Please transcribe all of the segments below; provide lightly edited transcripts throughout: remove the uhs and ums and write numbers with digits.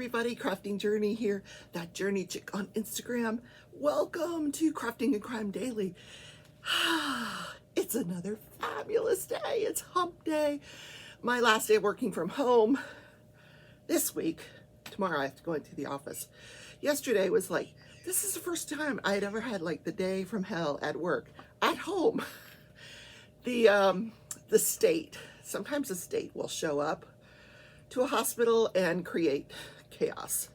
everybody, Crafting Journey here, that journey chick on Instagram. Welcome to Crafting and Crime Daily. It's another fabulous day. It's hump day. My last day working from home this week. Tomorrow I have to go into the office. Yesterday was like, this is the first time I had ever had like the day from hell at work, at home. The state, sometimes the state will show up to a hospital and create chaos,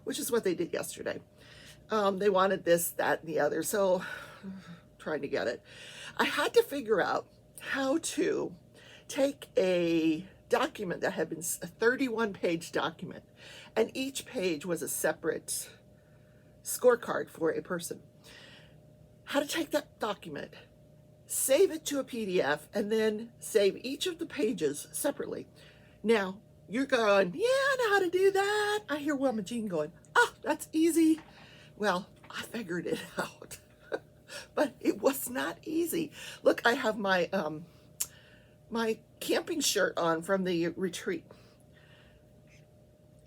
which is what they did yesterday. They wanted this, that, and the other, so trying to get it. I had to figure out how to take a document that had been a 31-page document, and each page was a separate scorecard for a person. How to take that document, save it to a PDF, and then save each of the pages separately. Now, you're going, yeah, I know how to do that. I hear Wilma Jean going, oh, that's easy. Well, I figured it out, but it was not easy. Look, I have my my camping shirt on from the retreat.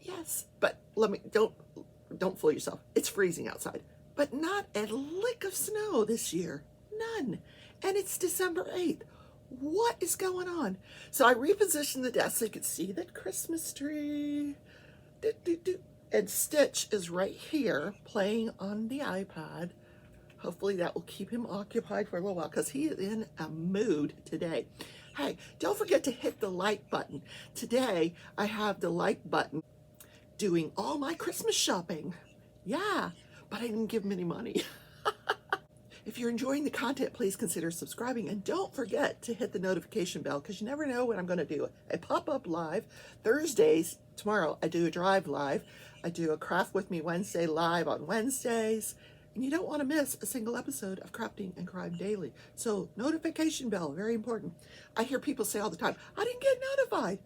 Yes, but don't fool yourself. It's freezing outside, but not a lick of snow this year. None. And it's December 8th. What is going on? So I repositioned the desk so you could see that Christmas tree. And Stitch is right here playing on the iPad. Hopefully that will keep him occupied for a little while because he is in a mood today. Hey, don't forget to hit the like button. Today I have the like button doing all my Christmas shopping. Yeah, but I didn't give him any money. If you're enjoying the content, please consider subscribing, and don't forget to hit the notification bell because you never know when I'm going to do a pop-up live. Thursdays, tomorrow, I do a drive live. I do a Craft With Me Wednesday live on Wednesdays, and you don't want to miss a single episode of Crafting and Crime Daily. So notification bell, very important. I hear people say all the time, I didn't get notified.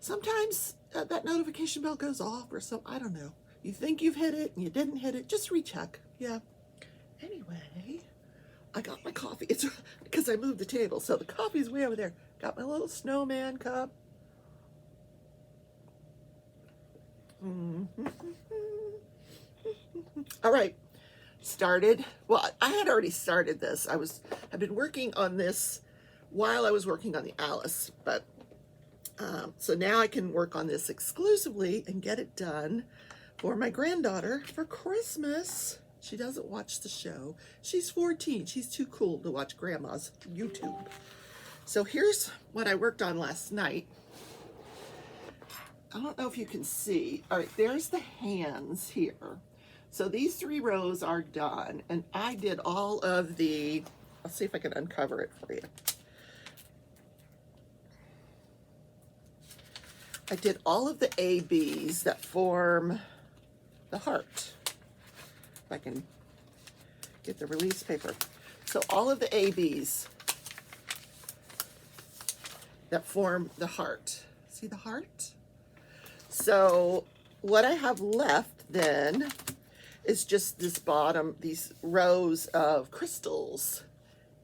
Sometimes that notification bell goes off or so, I don't know. You think you've hit it and you didn't hit it, just recheck. Yeah. Anyway, I got my coffee. It's because I moved the table, so the coffee's way over there. Got my little snowman cup. All right, started. Well, I had already started this. I've been working on this while I was working on the Alice, but so now I can work on this exclusively and get it done for my granddaughter for Christmas. She doesn't watch the show. She's 14. She's too cool to watch Grandma's YouTube. So here's what I worked on last night. I don't know if you can see. All right, there's the hands here. So these 3 rows are done, and I did all of the, I'll see if I can uncover it for you. I did all of the ABs that form the heart. If I can get the release paper. So all of the ABs that form the heart. See the heart? So what I have left then is just this bottom, these rows of crystals.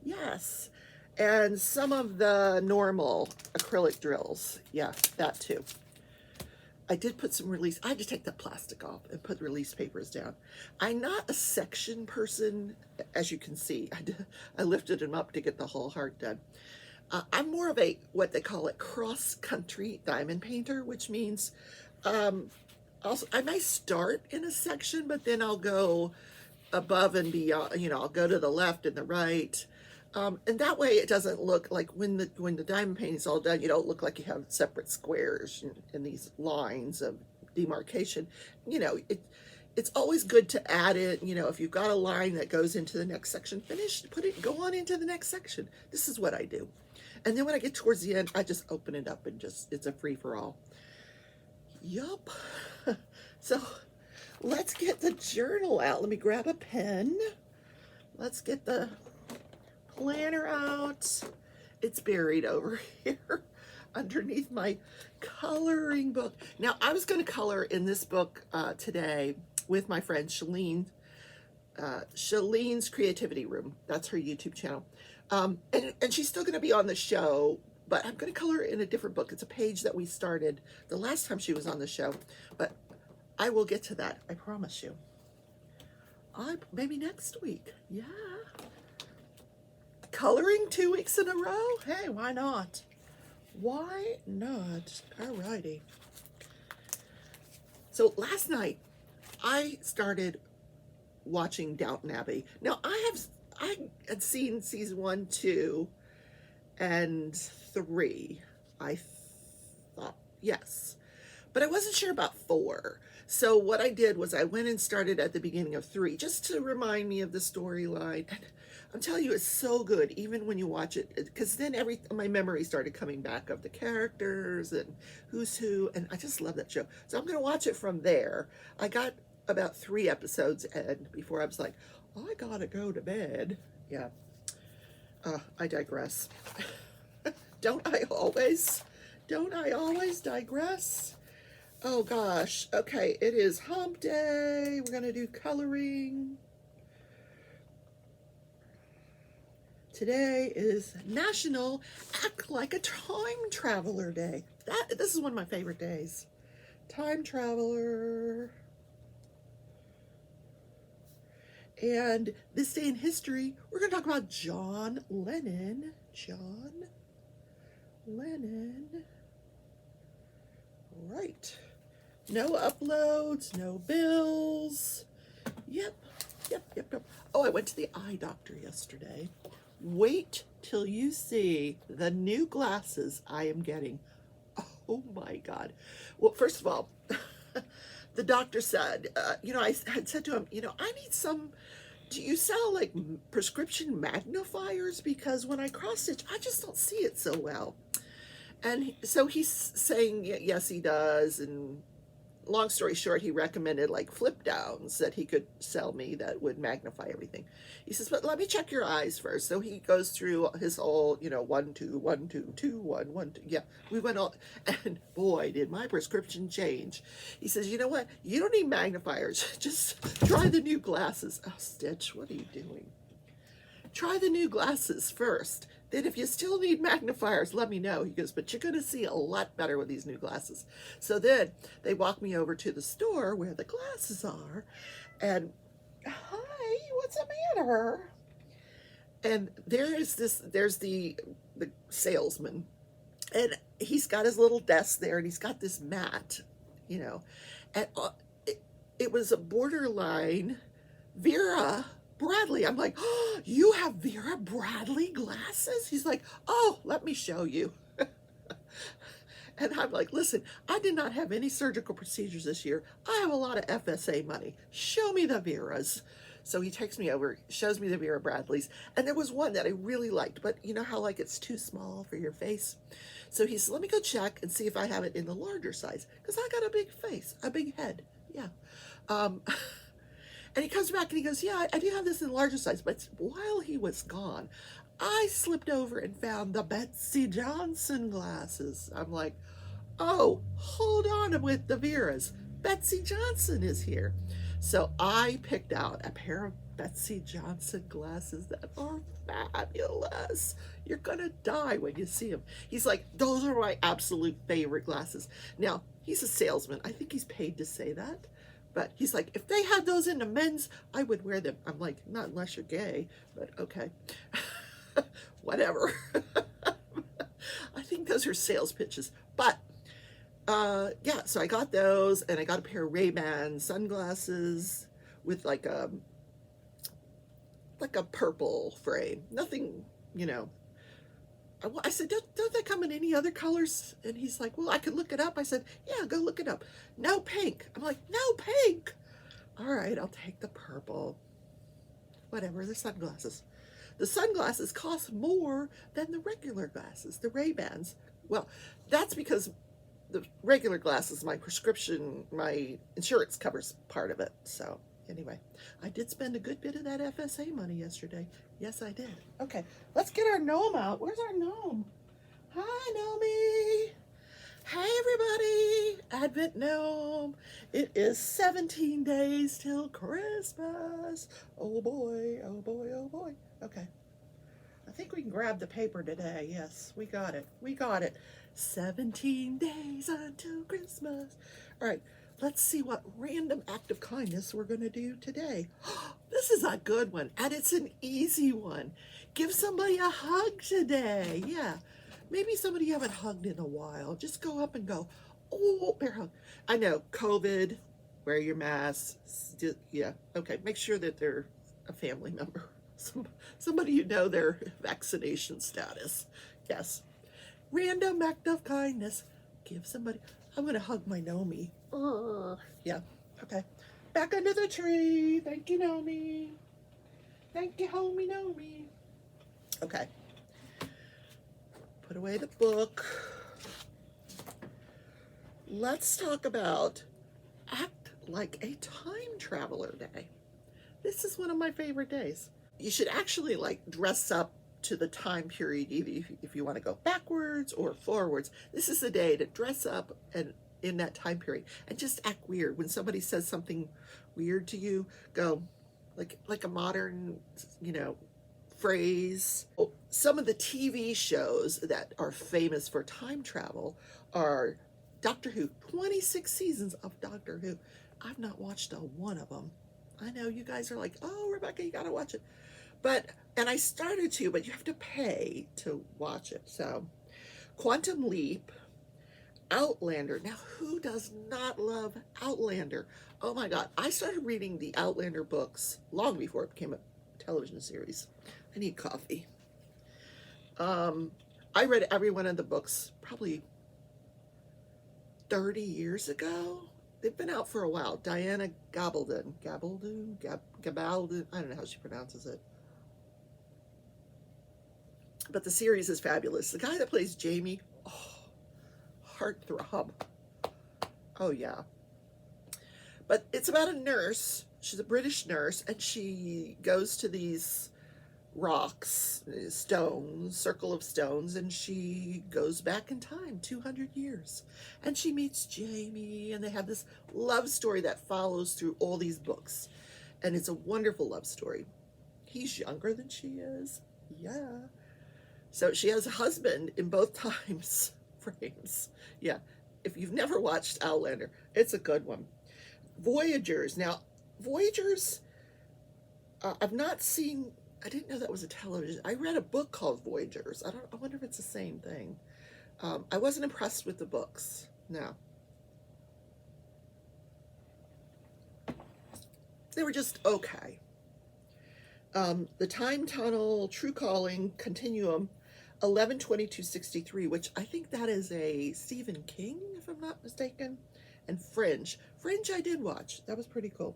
Yes. And some of the normal acrylic drills. Yeah, that too. I did put some release, I had to take that plastic off and put release papers down. I'm not a section person, as you can see. I lifted them up to get the whole heart done. I'm more of a, what they call it, cross-country diamond painter, which means also I may start in a section, but then I'll go above and beyond, you know, I'll go to the left and the right. And that way it doesn't look like when the diamond painting is all done, you don't look like you have separate squares and these lines of demarcation. You know, it's always good to add it, you know, if you've got a line that goes into the next section, go on into the next section. This is what I do. And then when I get towards the end, I just open it up and it's a free-for-all. Yup. So let's get the journal out. Let me grab a pen. Let's get the planner out. It's buried over here underneath my coloring book. Now, I was going to color in this book today with my friend Shalene. Shalene's Creativity Room. That's her YouTube channel. And she's still going to be on the show, but I'm going to color in a different book. It's a page that we started the last time she was on the show. But I will get to that, I promise you. Maybe next week. Yeah. Coloring 2 weeks in a row? Hey, why not? Why not? Alrighty. So last night I started watching Downton Abbey. Now I had seen season 1, 2, and 3. I thought, yes. But I wasn't sure about 4. So what I did was I went and started at the beginning of 3 just to remind me of the storyline. And I'm telling you, it's so good, even when you watch it, because then my memory started coming back of the characters and who's who, and I just love that show. So I'm going to watch it from there. I got about 3 episodes in before I was like, I gotta go to bed. Yeah. I digress. Don't I always digress? Oh gosh. Okay, it is hump day. We're gonna do coloring. Today is National Act Like a Time Traveler Day. This is one of my favorite days. Time traveler. And this day in history, we're going to talk about John Lennon. John Lennon. Right. No uploads, no bills. Yep. Oh, I went to the eye doctor yesterday. Wait till you see the new glasses I am getting. Oh my God. Well, first of all, the doctor said, I had said to him, I need some, do you sell like prescription magnifiers? Because when I cross stitch, I just don't see it so well. And so he's saying, yes, he does. And long story short, he recommended like flip downs that he could sell me that would magnify everything. He says, but let me check your eyes first. So he goes through his whole, 1, 2, 1, 2, 2, 1, 1, 2. Yeah, we went all, and boy, did my prescription change. He says, you know what? You don't need magnifiers. Just try the new glasses. Oh, Stitch, what are you doing? Try the new glasses first. Then if you still need magnifiers, let me know. He goes, but you're going to see a lot better with these new glasses. So then they walk me over to the store where the glasses are. And, hi, what's the matter? And there's the salesman. And he's got his little desk there, and he's got this mat, And it was a borderline Vera Bradley. I'm like, oh, you have Vera Bradley glasses? He's like, oh, let me show you. And I'm like, listen, I did not have any surgical procedures this year. I have a lot of FSA money. Show me the Veras. So he takes me over, shows me the Vera Bradleys. And there was one that I really liked, but you know how like it's too small for your face? So he said, let me go check and see if I have it in the larger size. Because I got a big face, a big head. Yeah. And he comes back and he goes, yeah, I do have this in larger size. But while he was gone, I slipped over and found the Betsy Johnson glasses. I'm like, oh, hold on with the Veras. Betsy Johnson is here. So I picked out a pair of Betsy Johnson glasses that are fabulous. You're going to die when you see them. He's like, those are my absolute favorite glasses. Now, he's a salesman. I think he's paid to say that. But he's like, if they had those in the men's, I would wear them. I'm like, not unless you're gay, but okay. Whatever. I think those are sales pitches. But, yeah, so I got those, and I got a pair of Ray-Ban sunglasses with like a purple frame. Nothing, I said, don't they come in any other colors? And he's like, well, I could look it up. I said, yeah, go look it up. No pink. I'm like, no pink. All right, I'll take the purple. Whatever, the sunglasses. The sunglasses cost more than the regular glasses, the Ray-Bans. Well, that's because the regular glasses, my prescription, my insurance covers part of it. So anyway, I did spend a good bit of that FSA money yesterday. Yes, I did. Okay, let's get our gnome out. Where's our gnome? Hi, Gnomie. Hey, everybody. Advent gnome. It is 17 days till Christmas. Oh, boy. Oh, boy. Oh, boy. Okay. I think we can grab the paper today. Yes, we got it. We got it. 17 days until Christmas. All right, let's see what random act of kindness we're going to do today. This is a good one, and it's an easy one. Give somebody a hug today. Yeah, maybe somebody you haven't hugged in a while. Just go up and go, oh, bear hug. I know, COVID, wear your mask. Yeah, okay, make sure that they're a family member. Somebody you know their vaccination status. Yes. Random act of kindness. Give somebody. I'm going to hug my Nomi. Yeah, okay. Back under the tree. Thank you, Nomi. Thank you, homie Nomi. Okay. Put away the book. Let's talk about Act Like a Time Traveler Day. This is one of my favorite days. You should actually like dress up to the time period, either if you want to go backwards or forwards. This is the day to dress up and in that time period and just act weird. When somebody says something weird to you, go like a modern, phrase. Some of the TV shows that are famous for time travel are Doctor Who. 26 seasons of Doctor Who. I've not watched a one of them. I know you guys are like, oh, Rebecca, you gotta watch it. And I started to, but you have to pay to watch it. So, Quantum Leap, Outlander. Now, who does not love Outlander? Oh my God. I started reading the Outlander books long before it became a television series. I need coffee. I read every one of the books probably 30 years ago. They've been out for a while. Diana Gabaldon, I don't know how she pronounces it. But the series is fabulous. The guy that plays Jamie, heartthrob. Oh, yeah. But it's about a nurse. She's a British nurse, and she goes to these rocks, stones, circle of stones, and she goes back in time 200 years. And she meets Jamie, and they have this love story that follows through all these books. And it's a wonderful love story. He's younger than she is. Yeah. So she has a husband in both times frames. Yeah. If you've never watched Outlander, it's a good one. Voyagers. Now, Voyagers, I've not seen. I didn't know that was a television. I read a book called Voyagers. I wonder if it's the same thing. I wasn't impressed with the books. No. They were just okay. The Time Tunnel, True Calling, Continuum, 11/22/63, which I think that is a Stephen King, if I'm not mistaken, and Fringe. Fringe I did watch. That was pretty cool.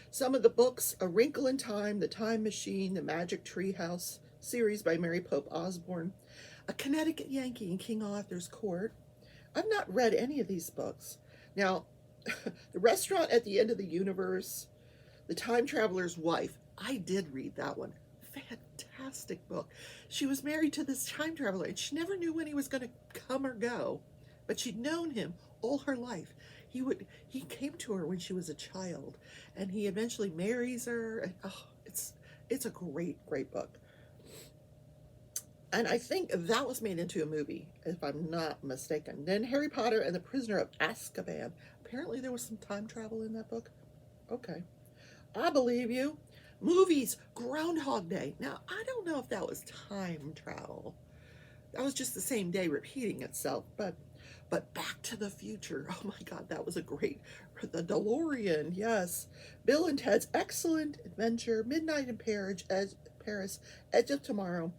Some of the books, A Wrinkle in Time, The Time Machine, The Magic Treehouse series by Mary Pope Osborne, A Connecticut Yankee in King Arthur's Court. I've not read any of these books. Now, The Restaurant at the End of the Universe, The Time Traveler's Wife. I did read that one. Fantastic book. She was married to this time traveler, and she never knew when he was going to come or go, but she'd known him all her life. He came to her when she was a child, and he eventually marries her. And it's a great book. And I think that was made into a movie, if I'm not mistaken. Then Harry Potter and the Prisoner of Azkaban. Apparently there was some time travel in that book. Okay. I believe you. Movies, Groundhog Day. Now, I don't know if that was time travel. That was just the same day repeating itself, but Back to the Future. Oh my God, that was a great. The DeLorean, yes. Bill and Ted's Excellent Adventure, Midnight in Paris, Edge of Tomorrow.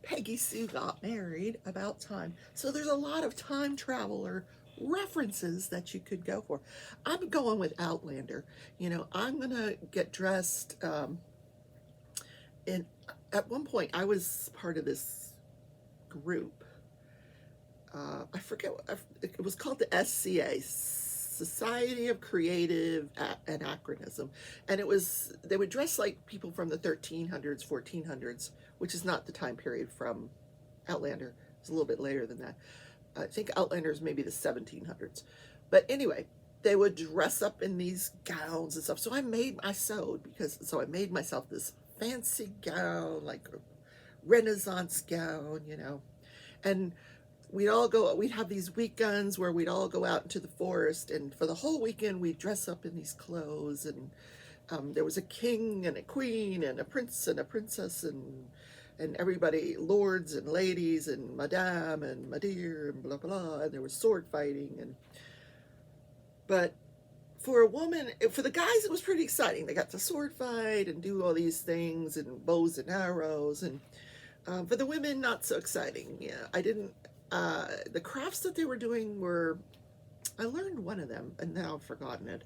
Peggy Sue Got Married, About Time. So there's a lot of time traveler references that you could go for. I'm going with Outlander. I'm gonna get dressed. And at one point, I was part of this group. I forget. It was called the SCA, Society of Creative Anachronism, and they would dress like people from the 1300s, 1400s, which is not the time period from Outlander. It's a little bit later than that. I think Outlander is maybe the 1700s. But anyway, they would dress up in these gowns and stuff. So I made myself this fancy gown, like a Renaissance gown, And we'd have these weekends where we'd all go out into the forest, and for the whole weekend we'd dress up in these clothes, and there was a king and a queen and a prince and a princess, and everybody, lords and ladies and madame and my dear and blah blah, and there was sword fighting. And but for a woman, for the guys, it was pretty exciting. They got to sword fight and do all these things and bows and arrows. And for the women, not so exciting. Yeah, I didn't. The crafts that they were doing were, I learned one of them, and now I've forgotten it.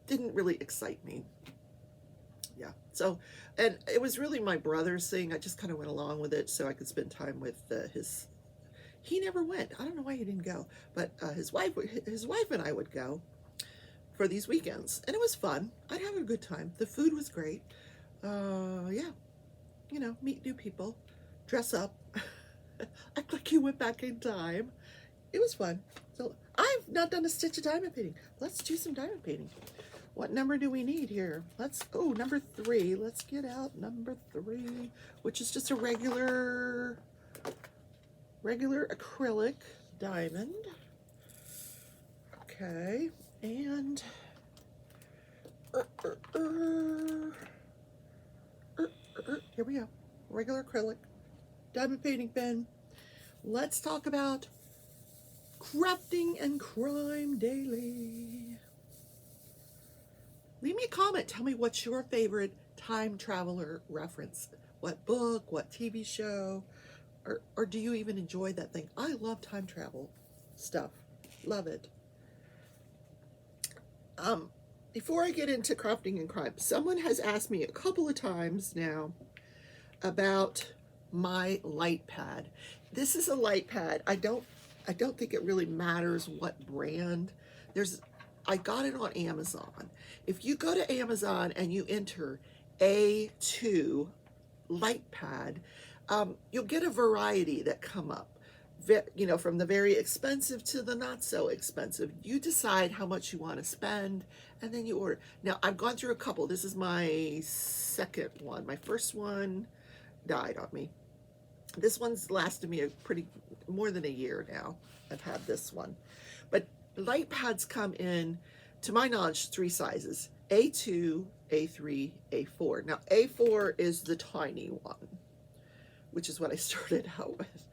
Didn't really excite me. Yeah. So, and it was really my brother's thing. I just kind of went along with it so I could spend time with his. He never went. I don't know why he didn't go, but his wife and I would go for these weekends, and it was fun. I'd have a good time. The food was great. Yeah, you know, meet new people, dress up, act like you went back in time. It was fun. So I've not done a stitch of diamond painting. Let's do some diamond painting. What number do we need here? Number 3. Let's get out number 3, which is just a regular acrylic diamond. Okay, and here we go. Regular acrylic diamond painting pen. Let's talk about crafting and crime daily. Leave me a comment. Tell me what's your favorite time traveler reference. What book, what TV show, or do you even enjoy that thing? I love time travel stuff. Love it. Before I get into crafting and crime, someone has asked me a couple of times now about my light pad. This is a light pad. I don't think it really matters what brand. I got it on Amazon. If you go to Amazon and you enter A2 light pad, you'll get a variety that come up. You know, from the very expensive to the not so expensive. You decide how much you want to spend, and then you order. Now, I've gone through a couple. This is my second one. My first one died on me. This one's lasted me more than a year now. I've had this one. But light pads come in, to my knowledge, 3 sizes: A2, A3, A4. Now, A4 is the tiny one, which is what I started out with.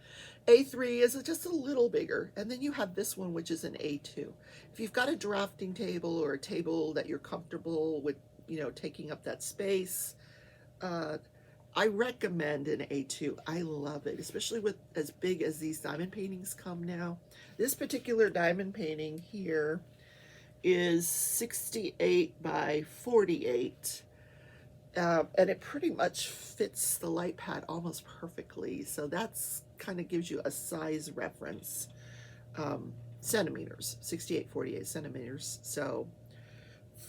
A3 is just a little bigger, and then you have this one, which is an A2. If you've got a drafting table or a table that you're comfortable with, you know, taking up that space, I recommend an A2. I love it, especially with as big as these diamond paintings come now. This particular diamond painting here is 68 by 48. And it pretty much fits the light pad almost perfectly. So that's kind of gives you a size reference. Centimeters, 68, 48 centimeters. So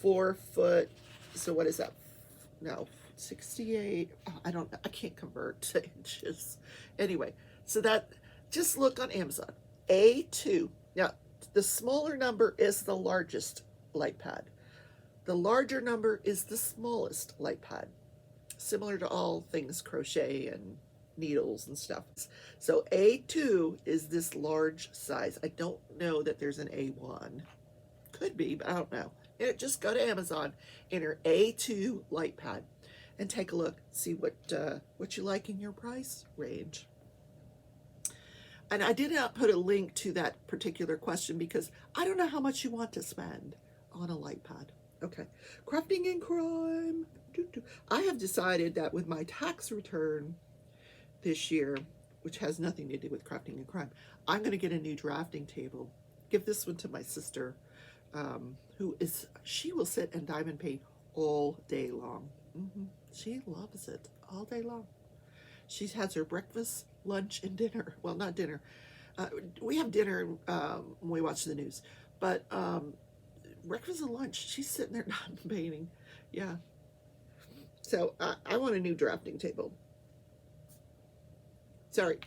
4 foot, so what is that? No, 68, I can't convert to inches. Anyway, so that, just look on Amazon, A2. Now, the smaller number is the largest light pad. The larger number is the smallest light pad, similar to all things crochet and needles and stuff. So A2 is this large size. I don't know that there's an A1. Could be, but I don't know. Just go to Amazon, enter A2 light pad, and take a look, see what you like in your price range. And I did not put a link to that particular question because I don't know how much you want to spend on a light pad. Okay, crafting and crime. I have decided that with my tax return this year, which has nothing to do with crafting and crime, I'm going to get a new drafting table. Give this one to my sister, she will sit and diamond paint all day long. She loves it all day long. She has her breakfast, lunch, and dinner. Well, not dinner. We have dinner when we watch the news, but breakfast and lunch, she's sitting there diamond painting. Yeah. So I want a new drafting table. Sorry,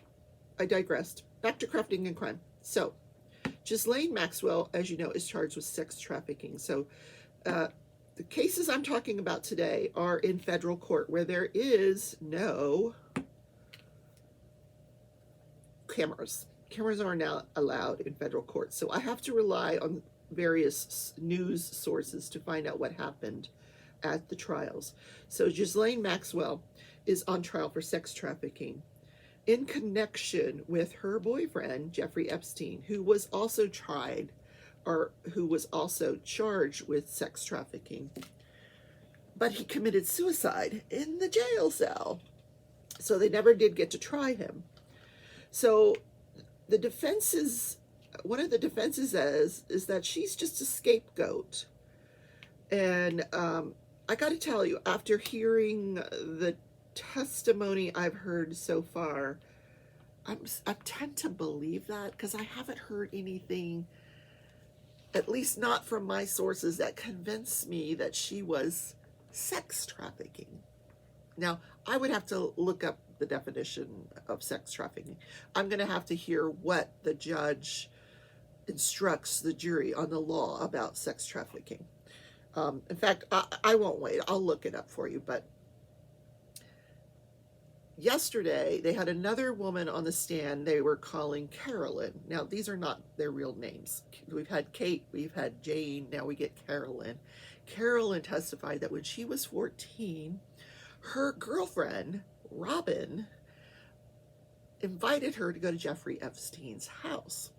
I digressed. Back to crafting and crime. So, Ghislaine Maxwell, as you know, is charged with sex trafficking. So, the cases I'm talking about today are in federal court where there is no cameras. Cameras are now allowed in federal court. So I have to rely on various news sources to find out what happened at the trials. So Ghislaine Maxwell is on trial for sex trafficking in connection with her boyfriend, Jeffrey Epstein, who was also tried or who was also charged with sex trafficking. But he committed suicide in the jail cell. So they never did get to try him. So the defenses, one of the defenses is that she's just a scapegoat. And I got to tell you, after hearing the testimony I've heard so far, I tend to believe that because I haven't heard anything, at least not from my sources, that convinced me that she was sex trafficking. Now, I would have to look up the definition of sex trafficking. I'm going to have to hear what the judge instructs the jury on the law about sex trafficking. In fact, I won't wait. I'll look it up for you. But yesterday, they had another woman on the stand they were calling Carolyn. Now, these are not their real names. We've had Kate, we've had Jane, now we get Carolyn. Carolyn testified that when she was 14, her girlfriend, Robin, invited her to go to Jeffrey Epstein's house.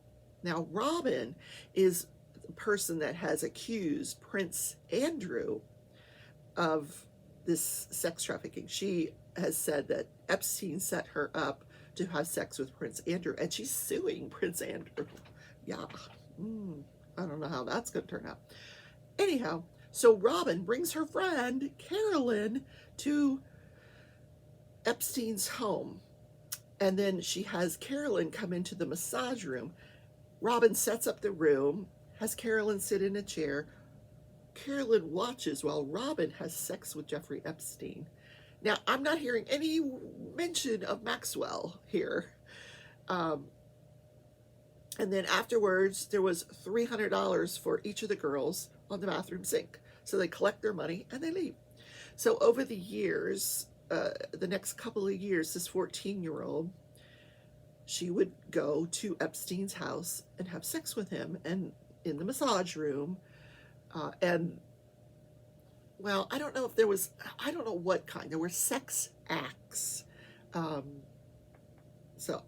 Now, Robin is the person that has accused Prince Andrew of this sex trafficking. She has said that Epstein set her up to have sex with Prince Andrew, and she's suing Prince Andrew. Yeah, I don't know how that's going to turn out. Anyhow, so Robin brings her friend, Carolyn, to Epstein's home. And then she has Carolyn come into the massage room. Robin sets up the room, has Carolyn sit in a chair. Carolyn watches while Robin has sex with Jeffrey Epstein. Now, I'm not hearing any mention of Maxwell here. And then afterwards, there was $300 for each of the girls on the bathroom sink. So they collect their money and they leave. So over the years, the next couple of years, this 14-year-old, she would go to Epstein's house and have sex with him and in the massage room. And, well, I don't know if there was, I don't know what kind. There were sex acts. So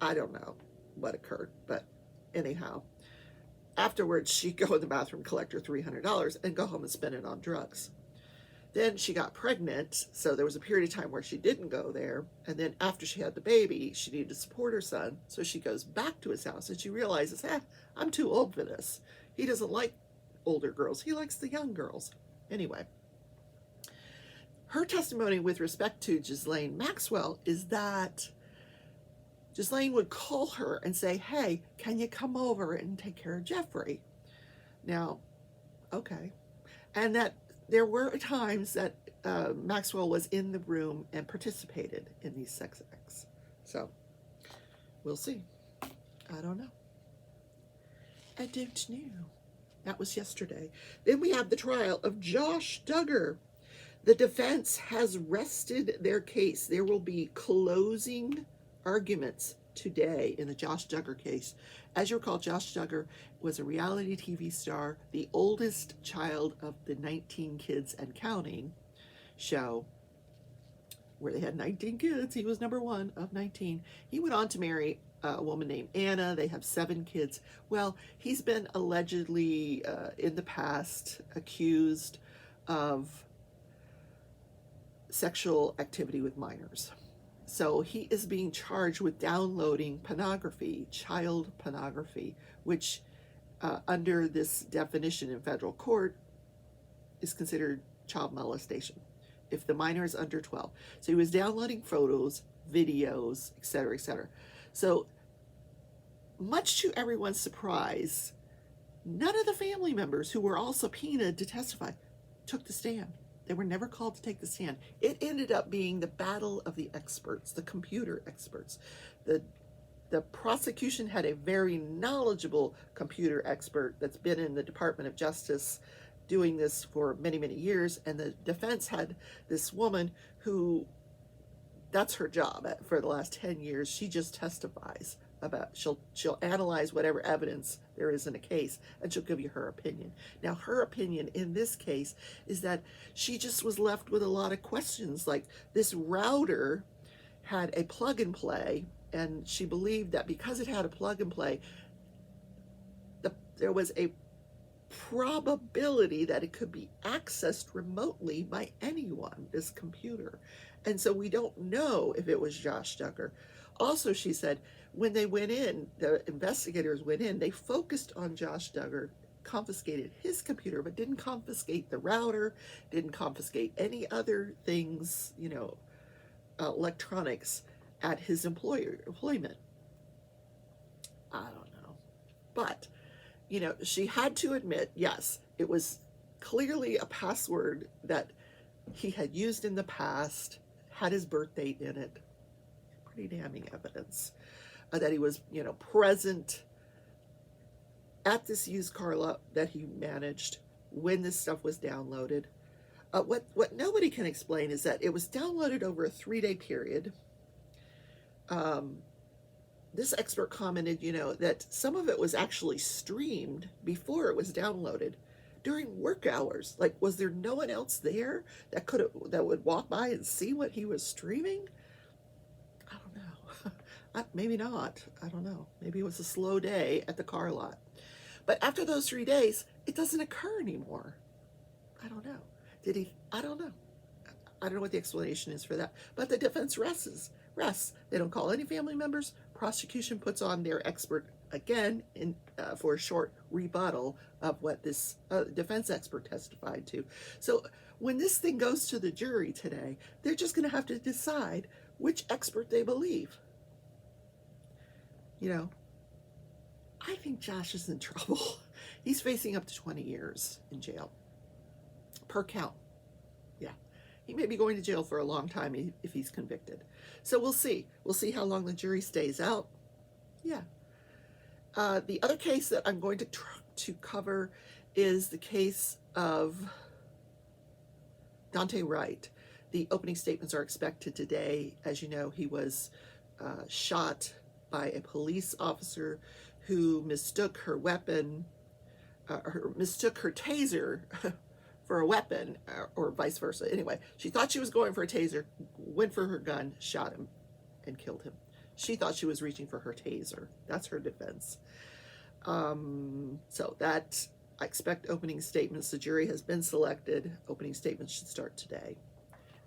I don't know what occurred. But anyhow, afterwards, she'd go in the bathroom, collect her $300, and go home and spend it on drugs. Then she got pregnant, so there was a period of time where she didn't go there. And then after she had the baby, she needed to support her son. So she goes back to his house, and she realizes, I'm too old for this. He doesn't like older girls. He likes the young girls. Anyway, her testimony with respect to Ghislaine Maxwell is that Ghislaine would call her and say, hey, can you come over and take care of Jeffrey? Now, okay. And that there were times that Maxwell was in the room and participated in these sex acts. So, we'll see. I don't know. I don't know. That was yesterday. Then we have the trial of Josh Duggar. The defense has rested their case. There will be closing arguments today in the Josh Duggar case. As you recall, Josh Duggar was a reality TV star, the oldest child of the 19 Kids and Counting show, where they had 19 kids. He was number one of 19. He went on to marry a woman named Anna. They have 7 kids. Well, he's been allegedly in the past accused of sexual activity with minors. So he is being charged with downloading pornography, child pornography, which under this definition in federal court is considered child molestation if the minor is under 12. So he was downloading photos, videos, etc., etc. So much to everyone's surprise, none of the family members who were all subpoenaed to testify took the stand. They were never called to take the stand. It ended up being the battle of the experts, the computer experts. The prosecution had a very knowledgeable computer expert that's been in the Department of Justice doing this for many, many years. And the defense had this woman who, that's her job for the last 10 years. She just testifies about, she'll analyze whatever evidence there is in a case, and she'll give you her opinion. Now, her opinion in this case is that she just was left with a lot of questions, like this router had a plug and play, and she believed that because it had a plug and play, there was a probability that it could be accessed remotely by anyone, this computer. And so we don't know if it was Josh Duggar. Also, she said, when they went in, the investigators went in, they focused on Josh Duggar, confiscated his computer, but didn't confiscate the router, didn't confiscate any other things, electronics at his employment. I don't know. But, she had to admit, yes, it was clearly a password that he had used in the past, had his birth date in it. Pretty damning evidence that he was, present at this used car lot that he managed when this stuff was downloaded. What nobody can explain is that it was downloaded over a 3-day period. This expert commented, that some of it was actually streamed before it was downloaded during work hours. Like, was there no one else there that would walk by and see what he was streaming? I don't know. Maybe not. I don't know. Maybe it was a slow day at the car lot. But after those 3 days, it doesn't occur anymore. I don't know. Did he? I don't know. I don't know what the explanation is for that. But the defense rests. They don't call any family members. Prosecution puts on their expert again for a short rebuttal of what this defense expert testified to. So when this thing goes to the jury today, they're just going to have to decide which expert they believe. I think Josh is in trouble. He's facing up to 20 years in jail per count. Yeah. He may be going to jail for a long time if he's convicted. So we'll see. We'll see how long the jury stays out. Yeah. The other case that I'm going to cover is the case of Dante Wright. The opening statements are expected today. As you know, he was shot by a police officer who mistook her weapon, mistook her taser for a weapon, or vice versa. Anyway, she thought she was going for a taser, went for her gun, shot him, and killed him. She thought she was reaching for her taser. That's her defense. So that, I expect opening statements. The jury has been selected. Opening statements should start today.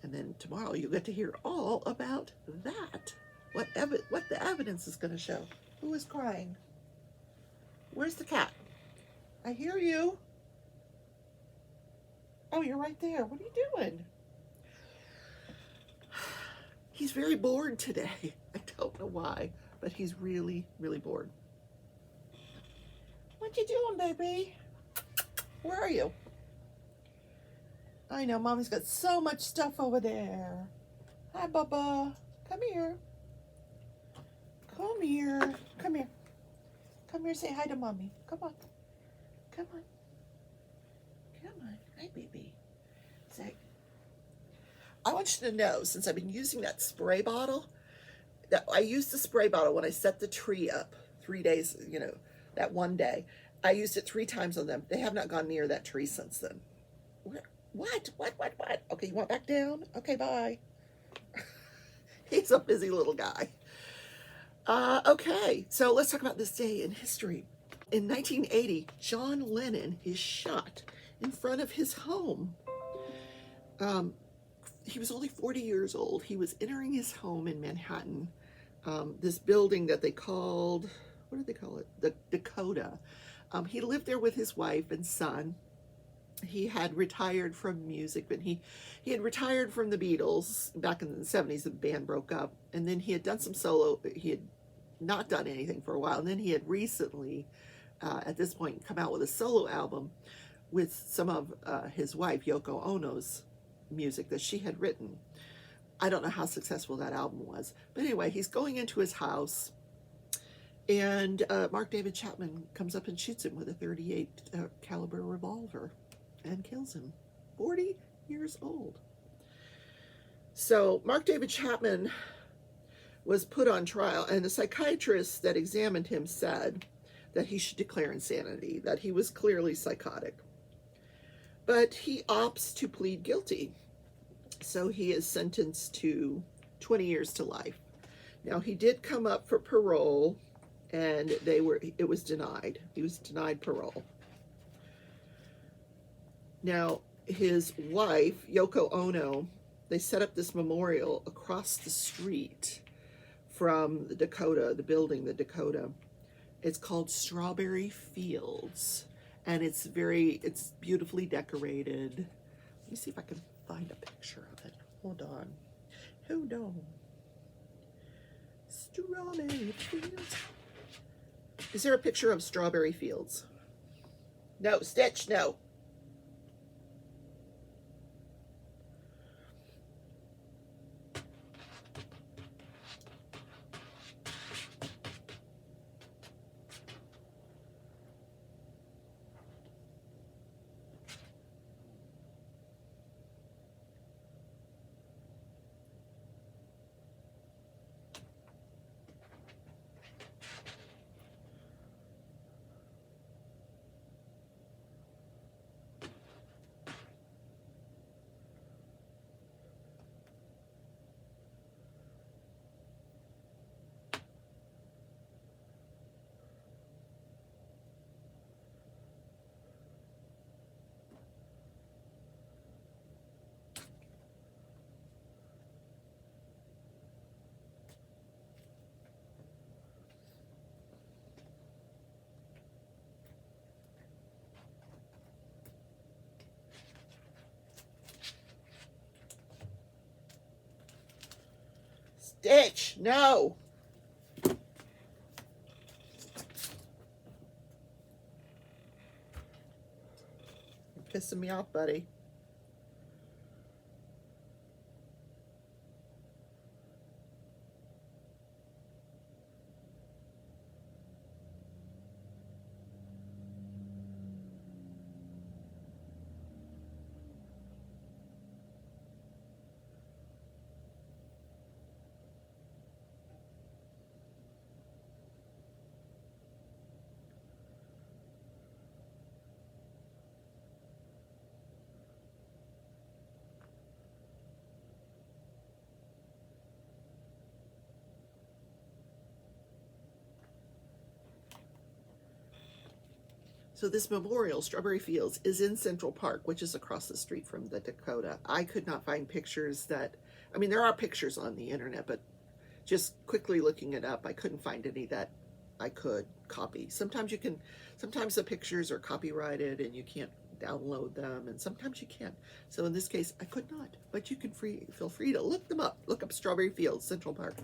And then tomorrow you'll get to hear all about that. What the evidence is going to show. Who is crying? Where's the cat? I hear you. Oh, you're right there. What are you doing? He's very bored today. I don't know why, but he's really, really bored. What you doing, baby? Where are you? I know, Mommy's got so much stuff over there. Hi, Bubba. Come here. Come here. Come here. Come here, say hi to Mommy. Come on. Come on. Come on. Hi, baby. Say. I want you to know, since I've been using that spray bottle, that I used the spray bottle when I set the tree up 3 days, that one day. I used it 3 times on them. They have not gone near that tree since then. What? Okay, you want back down? Okay, bye. He's a busy little guy. Okay, so let's talk about this day in history. In 1980, John Lennon is shot in front of his home. He was only 40 years old. He was entering his home in Manhattan, this building that they called, what did they call it? The Dakota. He lived there with his wife and son. He had retired from music, but he had retired from the Beatles back in the 70s. The band broke up, and then he had done some solo. He had not done anything for a while, and then he had recently, at this point, come out with a solo album with some of his wife, Yoko Ono's music that she had written. I don't know how successful that album was, but anyway, he's going into his house, and Mark David Chapman comes up and shoots him with a .38 caliber revolver and kills him. 40 years old. So Mark David Chapman was put on trial, and the psychiatrist that examined him said that he should declare insanity, that he was clearly psychotic. But he opts to plead guilty. So he is sentenced to 20 years to life. Now, he did come up for parole, and it was denied. He was denied parole. Now, his wife, Yoko Ono, they set up this memorial across the street from the Dakota, the building, the Dakota. It's called Strawberry Fields, and it's beautifully decorated. Let me see if I can find a picture of it. Hold on. Strawberry Fields. Is there a picture of Strawberry Fields? No, Stitch, no. Stitch, no. You're pissing me off, buddy. So this memorial, Strawberry Fields, is in Central Park, which is across the street from the Dakota. I could not find pictures there are pictures on the internet, but just quickly looking it up, I couldn't find any that I could copy. Sometimes the pictures are copyrighted and you can't download them, and sometimes you can. So in this case, I could not, but you can feel free to look them up. Look up Strawberry Fields, Central Park.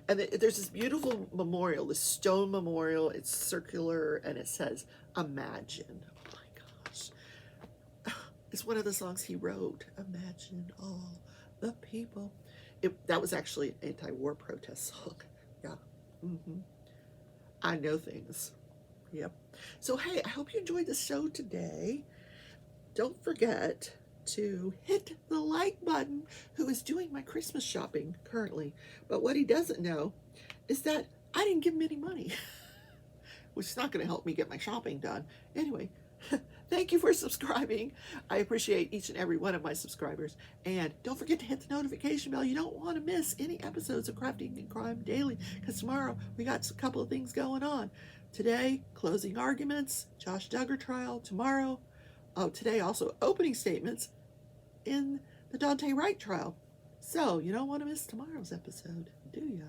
And there's this beautiful memorial, this stone memorial. It's circular, and it says, "Imagine." Oh my gosh. It's one of the songs he wrote. Imagine all the people. That was actually an anti-war protest song. Yeah. I know things. Yep. So, hey, I hope you enjoyed the show today. Don't forget to hit the like button. Who is doing my Christmas shopping currently, but what he doesn't know is that I didn't give him any money, which is not going to help me get my shopping done. Anyway, thank you for subscribing. I appreciate each and every one of my subscribers, and don't forget to hit the notification bell. You don't want to miss any episodes of Crafting and Crime Daily, because tomorrow we got a couple of things going on. Today, closing arguments, Josh Duggar trial. Tomorrow, today also opening statements in the Dante Wright trial. So you don't want to miss tomorrow's episode, do ya?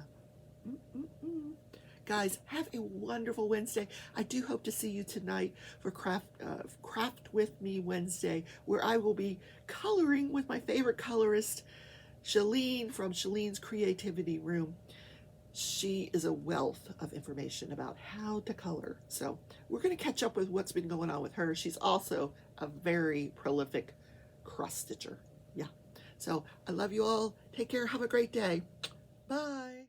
Guys, have a wonderful Wednesday. I do hope to see you tonight for Craft With Me Wednesday, where I will be coloring with my favorite colorist, Shalene from Shalene's Creativity Room. She is a wealth of information about how to color. So we're going to catch up with what's been going on with her. She's also a very prolific cross stitcher. Yeah. So I love you all. Take care. Have a great day. Bye.